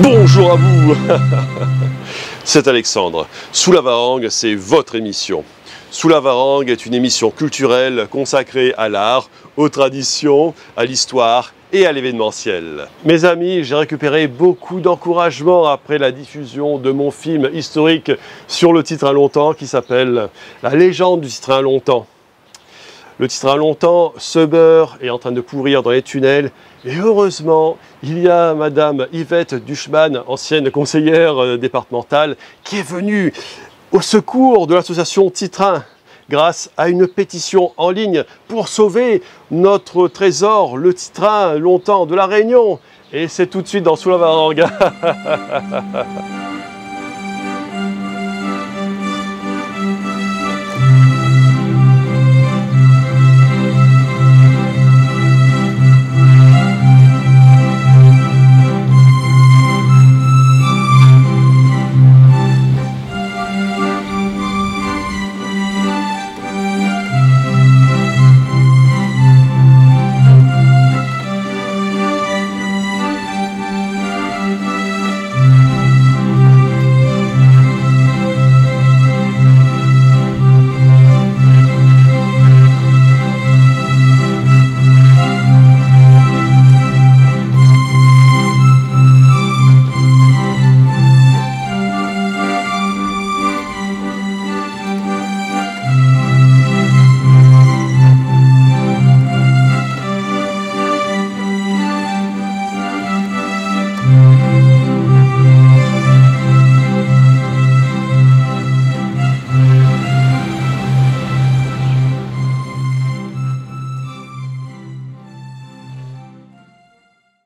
Bonjour à vous. C'est Alexandre. Sous la Varangue, c'est votre émission. Sous la Varangue est une émission culturelle consacrée à l'art, aux traditions, à l'histoire et à l'événementiel. Mes amis, j'ai récupéré beaucoup d'encouragement après la diffusion de mon film historique sur le Titrain longtemps qui s'appelle La légende du Titrain longtemps. Le Titrain longtemps se meurt et est en train de pourrir dans les tunnels. Et heureusement, il y a Madame Yvette Duchman, ancienne conseillère départementale, qui est venue au secours de l'association Titrain grâce à une pétition en ligne pour sauver notre trésor, le Titrain longtemps de la Réunion. Et c'est tout de suite dans Sous la Varangue.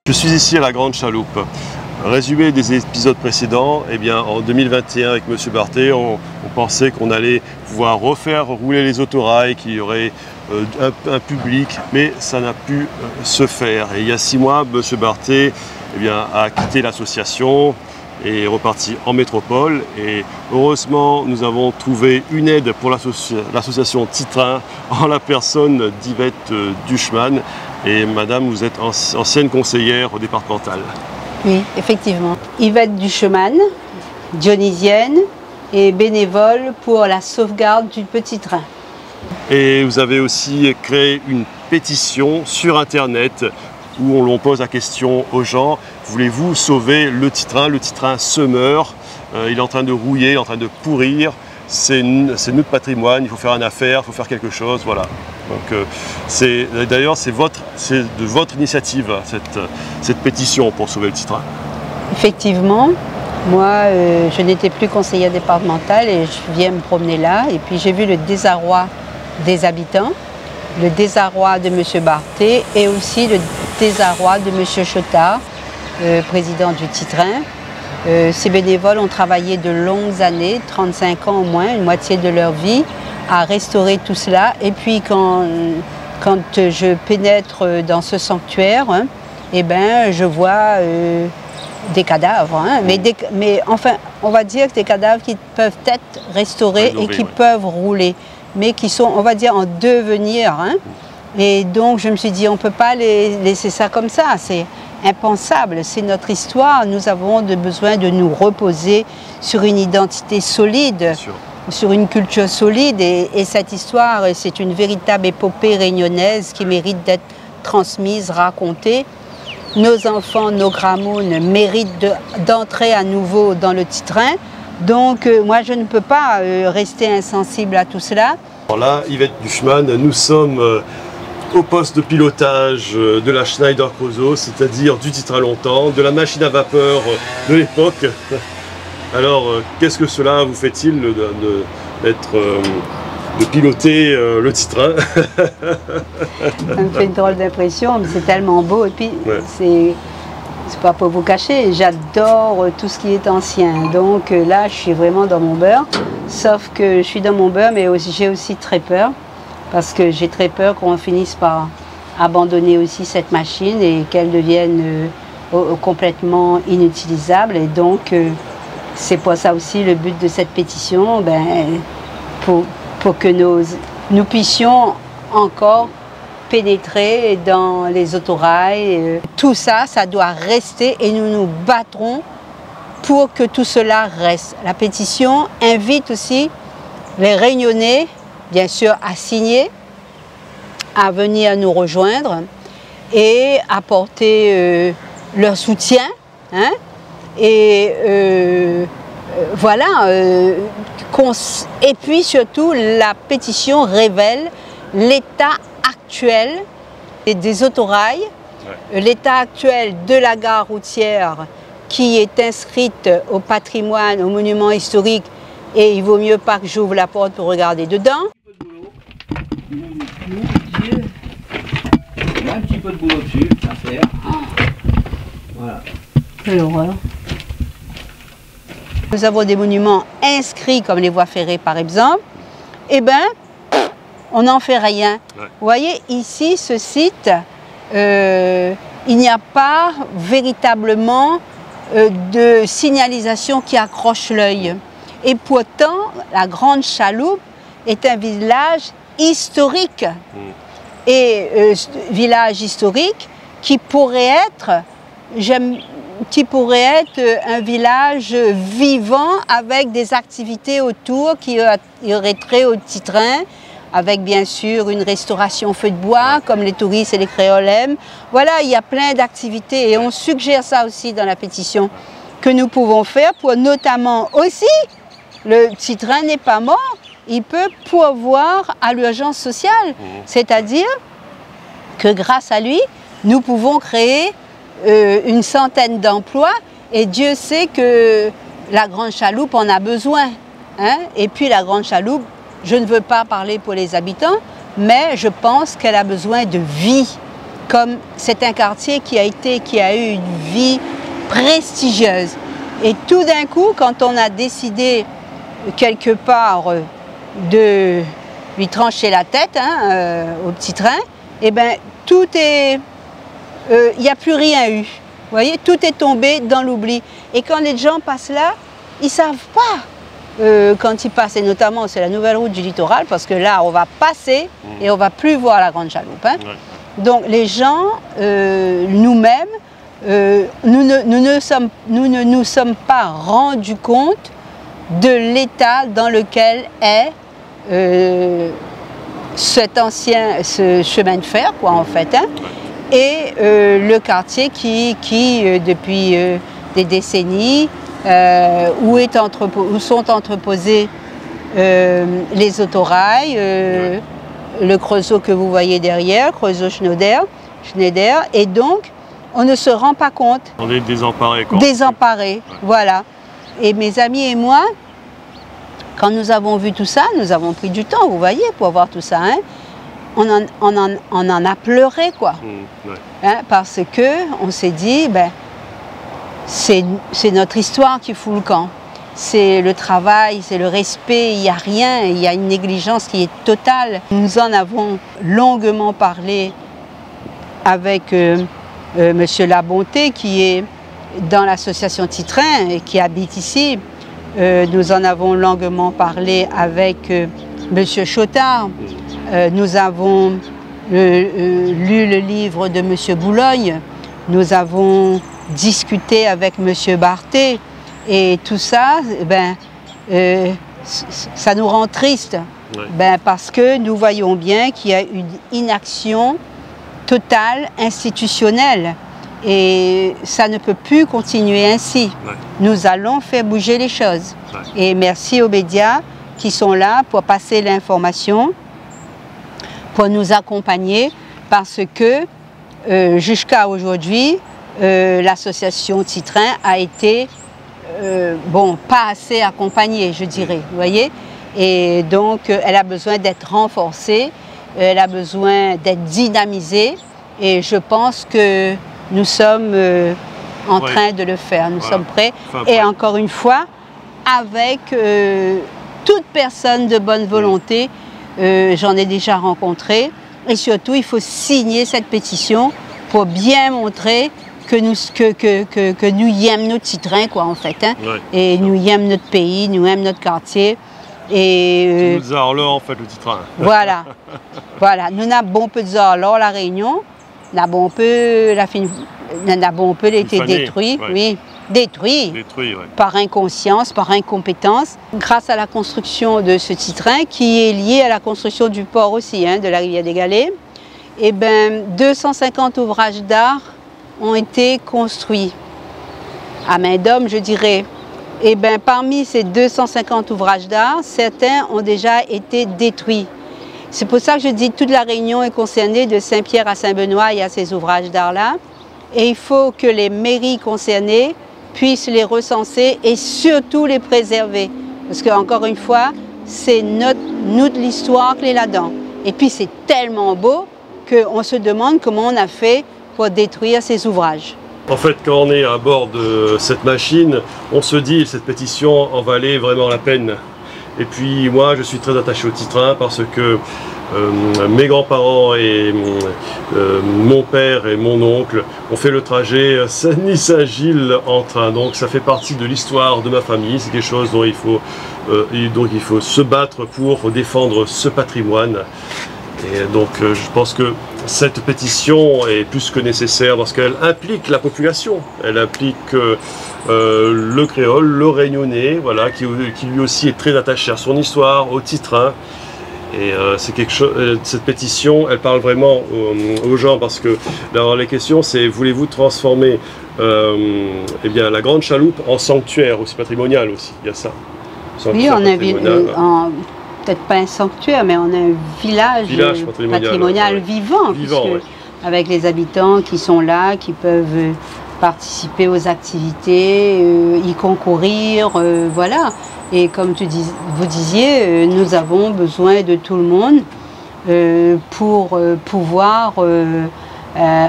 Je suis ici à la Grande Chaloupe. Résumé des épisodes précédents, eh bien, en 2021 avec M. Barthé, on pensait qu'on allait pouvoir refaire rouler les autorails, qu'il y aurait un public, mais ça n'a pu se faire. Et il y a 6 mois, M. Barthé eh bien, a quitté l'association et est reparti en métropole. Et heureusement, nous avons trouvé une aide pour l'association Titrain en la personne d'Yvette Duchman. Et madame, vous êtes ancienne conseillère départementale. Oui, effectivement. Yvette Duchman, dionysienne et bénévole pour la sauvegarde du petit train. Et vous avez aussi créé une pétition sur Internet où on pose la question aux gens, voulez-vous sauver le Titrain? Le Titrain se meurt, il est en train de rouiller, il est en train de pourrir. C'est notre patrimoine, il faut faire une affaire, il faut faire quelque chose, voilà. Donc d'ailleurs c'est de votre initiative cette pétition pour sauver le Titrain. Effectivement, moi je n'étais plus conseillère départementale et je viens me promener là et puis j'ai vu le désarroi des habitants, le désarroi de M. Barthé et aussi le désarroi de M. Chotard, président du Titrain. Ces bénévoles ont travaillé de longues années, 35 ans au moins, une moitié de leur vie, à restaurer tout cela. Et puis quand je pénètre dans ce sanctuaire, hein, eh ben, je vois des cadavres. Hein, mais enfin, on va dire que des cadavres qui peuvent être restaurés et qui peuvent rouler, mais qui sont, on va dire, en devenir. Hein. Et donc je me suis dit, on ne peut pas laisser ça comme ça. C'est impensable, c'est notre histoire, nous avons besoin de nous reposer sur une identité solide, sur une culture solide et cette histoire, c'est une véritable épopée réunionnaise qui mérite d'être transmise, racontée. Nos enfants, nos gramounes méritent d'entrer à nouveau dans le Titrain, donc moi je ne peux pas rester insensible à tout cela. Alors là, Yvette Duchman, nous sommes au poste de pilotage de la Schneider Creusot, c'est-à-dire du Titrain longtemps, de la machine à vapeur de l'époque. Alors, qu'est-ce que cela vous fait-il de piloter le Titrain? Ça me fait une drôle d'impression, mais c'est tellement beau. Et puis, ouais. C'est pas pour vous cacher, j'adore tout ce qui est ancien. Donc là, je suis vraiment dans mon beurre. Sauf que je suis dans mon beurre, mais j'ai aussi très peur. Parce que j'ai très peur qu'on finisse par abandonner aussi cette machine et qu'elle devienne complètement inutilisable. Et donc, c'est pour ça aussi le but de cette pétition, pour que nous puissions encore pénétrer dans les autorails. Tout ça, ça doit rester et nous nous battrons pour que tout cela reste. La pétition invite aussi les Réunionnais, bien sûr, à signer, à venir nous rejoindre et apporter leur soutien. Hein, et voilà. Et puis surtout, la pétition révèle l'état actuel des autorails, l'état actuel de la gare routière qui est inscrite au patrimoine, au monument historique, et il vaut mieux pas que j'ouvre la porte pour regarder dedans. Il y a un petit peu de boulot dessus à faire. Voilà. Quelle horreur. Nous avons des monuments inscrits comme les voies ferrées par exemple. Eh bien, on n'en fait rien. Ouais. Vous voyez, ici, ce site, il n'y a pas véritablement de signalisation qui accroche l'œil. Et pourtant, la Grande Chaloupe est un village historique. Et village historique qui pourrait être un village vivant avec des activités autour qui auraient trait au petit train, avec bien sûr une restauration feu de bois comme les touristes et les créoles aiment. Voilà, il y a plein d'activités et on suggère ça aussi dans la pétition que nous pouvons faire pour notamment aussi, le petit train n'est pas mort, il peut pourvoir à l'urgence sociale. C'est-à-dire que grâce à lui, nous pouvons créer une centaine d'emplois et Dieu sait que la Grande Chaloupe en a besoin. Hein? Et puis la Grande Chaloupe, je ne veux pas parler pour les habitants, mais je pense qu'elle a besoin de vie. Comme c'est un quartier qui a eu une vie prestigieuse. Et tout d'un coup, quand on a décidé quelque part de lui trancher la tête au petit train, eh bien tout est... il n'y a plus rien eu. Vous voyez, tout est tombé dans l'oubli. Et quand les gens passent là, ils ne savent pas quand ils passent. Et notamment, c'est la nouvelle route du littoral, parce que là, on va passer et on ne va plus voir la Grande Chaloupe. Hein. Ouais. Donc, les gens, nous-mêmes, nous ne nous sommes pas rendus compte de l'état dans lequel est ce chemin de fer, quoi, en fait. Hein. Et le quartier qui depuis des décennies, où sont entreposés les autorails, le Creusot que vous voyez derrière, Creusot-Schneider, et donc on ne se rend pas compte. On est désemparés. Désemparés, ouais. Voilà. Et mes amis et moi, quand nous avons vu tout ça, nous avons pris du temps, vous voyez, pour voir tout ça. Hein. On en a pleuré, quoi. Ouais. Hein, parce qu'on s'est dit, ben, c'est notre histoire qui fout le camp. C'est le travail, c'est le respect, il n'y a rien, il y a une négligence qui est totale. Nous en avons longuement parlé avec Monsieur Labonté, qui est dans l'association Titrin et qui habite ici. Nous en avons longuement parlé avec Monsieur Chotard. Nous avons lu le livre de Monsieur Boulogne, nous avons discuté avec Monsieur Barthé, et tout ça, ben, ça nous rend triste, ben, parce que nous voyons bien qu'il y a une inaction totale, institutionnelle, et ça ne peut plus continuer ainsi. Nous allons faire bouger les choses. Et merci aux médias qui sont là pour passer l'information, pour nous accompagner, parce que jusqu'à aujourd'hui, l'association Titrin a été, bon, pas assez accompagnée, je dirais, vous voyez. Et donc, elle a besoin d'être renforcée, elle a besoin d'être dynamisée, et je pense que nous sommes en train de le faire, nous sommes prêts. Et encore une fois, avec toute personne de bonne volonté, j'en ai déjà rencontré, et surtout il faut signer cette pétition pour bien montrer que nous y aimons notre Titrin, quoi, en fait, hein, et nous y aimons notre pays, nous aimons notre quartier. Et nous Zarlor, en fait, le Titrin. Voilà, voilà, nous n'avons peu de Zarlor, la Réunion, n'avons peu été détruit, oui, détruit. Détruit, ouais. Par inconscience, par incompétence, grâce à la construction de ce titrain qui est lié à la construction du port aussi, de la rivière des Galets. Et ben, 250 ouvrages d'art ont été construits à main d'homme, je dirais. Et ben, parmi ces 250 ouvrages d'art, certains ont déjà été détruits. C'est pour ça que je dis que toute la Réunion est concernée de Saint-Pierre à Saint-Benoît et à ces ouvrages d'art-là. Et il faut que les mairies concernées puissent les recenser et surtout les préserver. Parce qu'encore une fois, c'est nous de l'histoire qui est là-dedans. Et puis c'est tellement beau qu'on se demande comment on a fait pour détruire ces ouvrages. En fait, quand on est à bord de cette machine, on se dit cette pétition en valait vraiment la peine. Et puis moi, je suis très attaché au titrain parce que mes grands-parents et mon père et mon oncle ont fait le trajet Saint-Denis-Saint-Gilles en train. Donc ça fait partie de l'histoire de ma famille. C'est quelque chose dont il faut se battre pour défendre ce patrimoine. Et donc je pense que cette pétition est plus que nécessaire parce qu'elle implique la population, elle implique le créole, le réunionnais, voilà, qui lui aussi est très attaché à son histoire, au titrain. Et c'est quelque chose. Cette pétition, elle parle vraiment aux gens parce que alors, les questions, c'est voulez-vous transformer eh bien, la Grande Chaloupe en sanctuaire aussi patrimonial aussi. Il y a ça. Oui, on a peut-être pas un sanctuaire, mais on a un village patrimonial vivant, ouais. Avec les habitants qui sont là, qui peuvent participer aux activités, y concourir, voilà. Et comme vous disiez, nous avons besoin de tout le monde pour pouvoir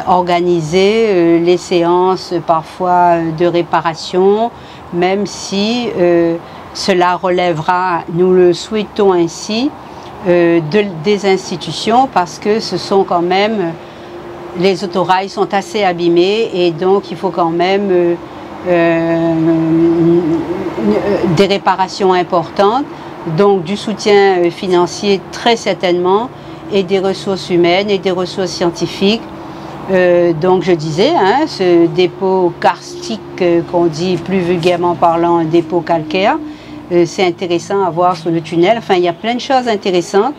organiser les séances parfois de réparation, même si cela relèvera, nous le souhaitons ainsi, des institutions parce que ce sont quand même, les autorails sont assez abîmés et donc il faut quand même des réparations importantes, donc du soutien financier très certainement et des ressources humaines et des ressources scientifiques. Donc je disais, ce dépôt karstique qu'on dit plus vulgairement parlant un dépôt calcaire, c'est intéressant à voir sur le tunnel. Enfin, il y a plein de choses intéressantes.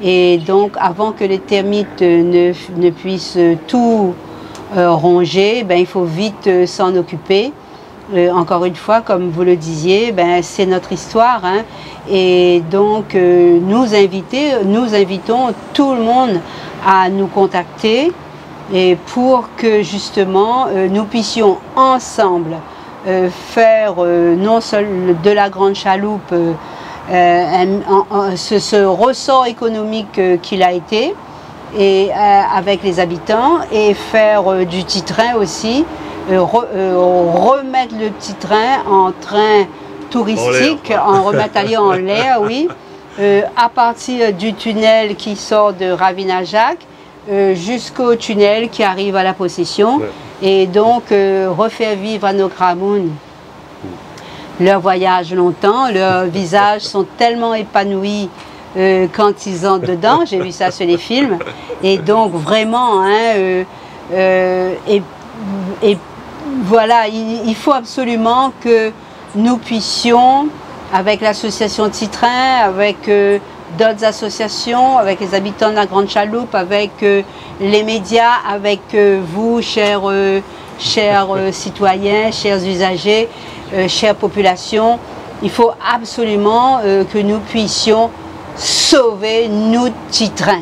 Et donc, avant que les termites ne puissent tout ronger, il faut vite s'en occuper. Encore une fois, comme vous le disiez, c'est notre histoire. Et donc, nous invitons tout le monde à nous contacter et pour que justement, nous puissions ensemble faire non seulement de la Grande Chaloupe ce ressort économique qu'il a été et avec les habitants et faire du titrain aussi, remettre le petit train en train touristique, en rematériau en l'air, oui, à partir du tunnel qui sort de Ravinajac jusqu'au tunnel qui arrive à la Possession. Ouais. Et donc, refaire vivre à nos Cramounes leur voyage longtemps, leurs visages sont tellement épanouis quand ils entrent dedans, j'ai vu ça sur les films, et donc vraiment, et voilà, il faut absolument que nous puissions, avec l'association Titrain, avec d'autres associations, avec les habitants de la Grande Chaloupe, avec les médias, avec vous, chers citoyens, chers usagers, chère population, il faut absolument que nous puissions sauver nos titrains.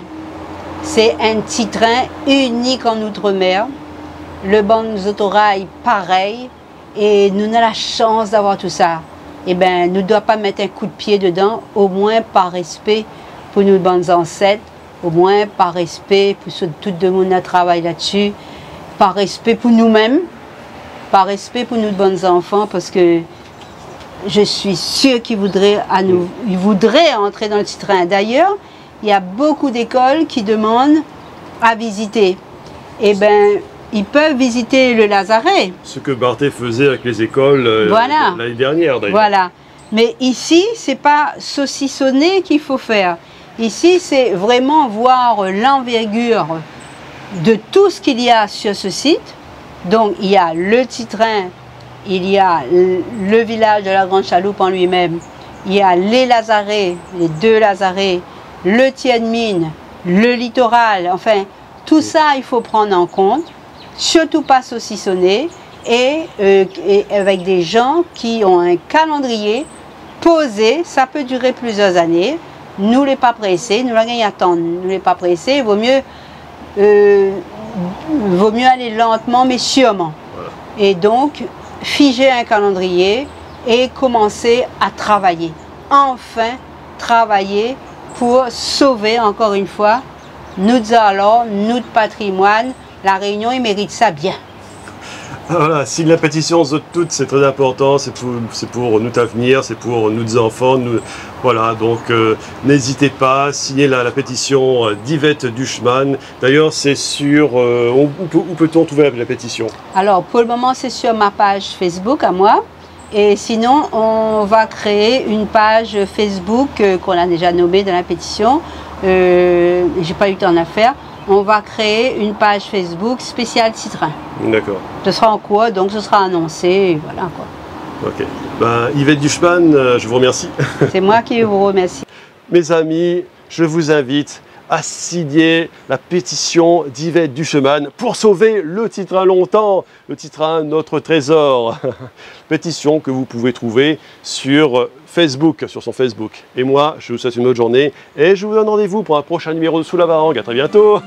C'est un titrain unique en Outre-mer. Le banc des autorails, pareil. Et nous avons la chance d'avoir tout ça. Eh bien, nous ne devons pas mettre un coup de pied dedans, au moins par respect pour nos bonnes ancêtres, au moins par respect pour tout le monde qui travaille là-dessus, par respect pour nous-mêmes, par respect pour nos bons enfants, parce que je suis sûre qu'ils voudraient entrer dans le titrain. D'ailleurs, il y a beaucoup d'écoles qui demandent à visiter. Eh bien, ils peuvent visiter le Lazaret. Ce que Barthé faisait avec les écoles voilà. L'année dernière, d'ailleurs. Voilà. Mais ici, ce n'est pas saucissonner qu'il faut faire. Ici, c'est vraiment voir l'envergure de tout ce qu'il y a sur ce site. Donc, il y a le titrain il y a le village de la Grande Chaloupe en lui-même, il y a les Lazarets, les 2 Lazarets, le Tiède Mine, le littoral, enfin, tout ça, il faut prendre en compte, surtout pas saucissonner, et avec des gens qui ont un calendrier posé, ça peut durer plusieurs années, nous les pas pressés, nous la gagnons attendre, nous les pas pressés, il vaut mieux aller lentement mais sûrement. Voilà. Et donc, figer un calendrier et commencer à travailler. Enfin, travailler pour sauver, encore une fois, notre alors, notre patrimoine. La Réunion, il mérite ça bien. Voilà, signe la pétition de toutes, c'est très important, c'est pour notre avenir, c'est pour nos enfants. Voilà, donc n'hésitez pas à signer la pétition d'Yvette Duchemann. D'ailleurs, c'est sur... où peut-on trouver la pétition? Alors, pour le moment, c'est sur ma page Facebook à moi. Et sinon, on va créer une page Facebook qu'on a déjà nommée dans la pétition. J'ai pas eu le temps de la faire. On va créer une page Facebook spéciale Citrin. D'accord. Ce sera en cours, donc ce sera annoncé, et voilà quoi. Ok. Ben, Yvette Duchemann, je vous remercie. C'est moi qui vous remercie. Mes amis, je vous invite à signer la pétition d'Yvette Duchemann pour sauver le Titrin longtemps, le Titrin notre trésor. Pétition que vous pouvez trouver sur Facebook, sur son Facebook. Et moi, je vous souhaite une bonne journée et je vous donne rendez-vous pour un prochain numéro de Sous la Varangue. À très bientôt.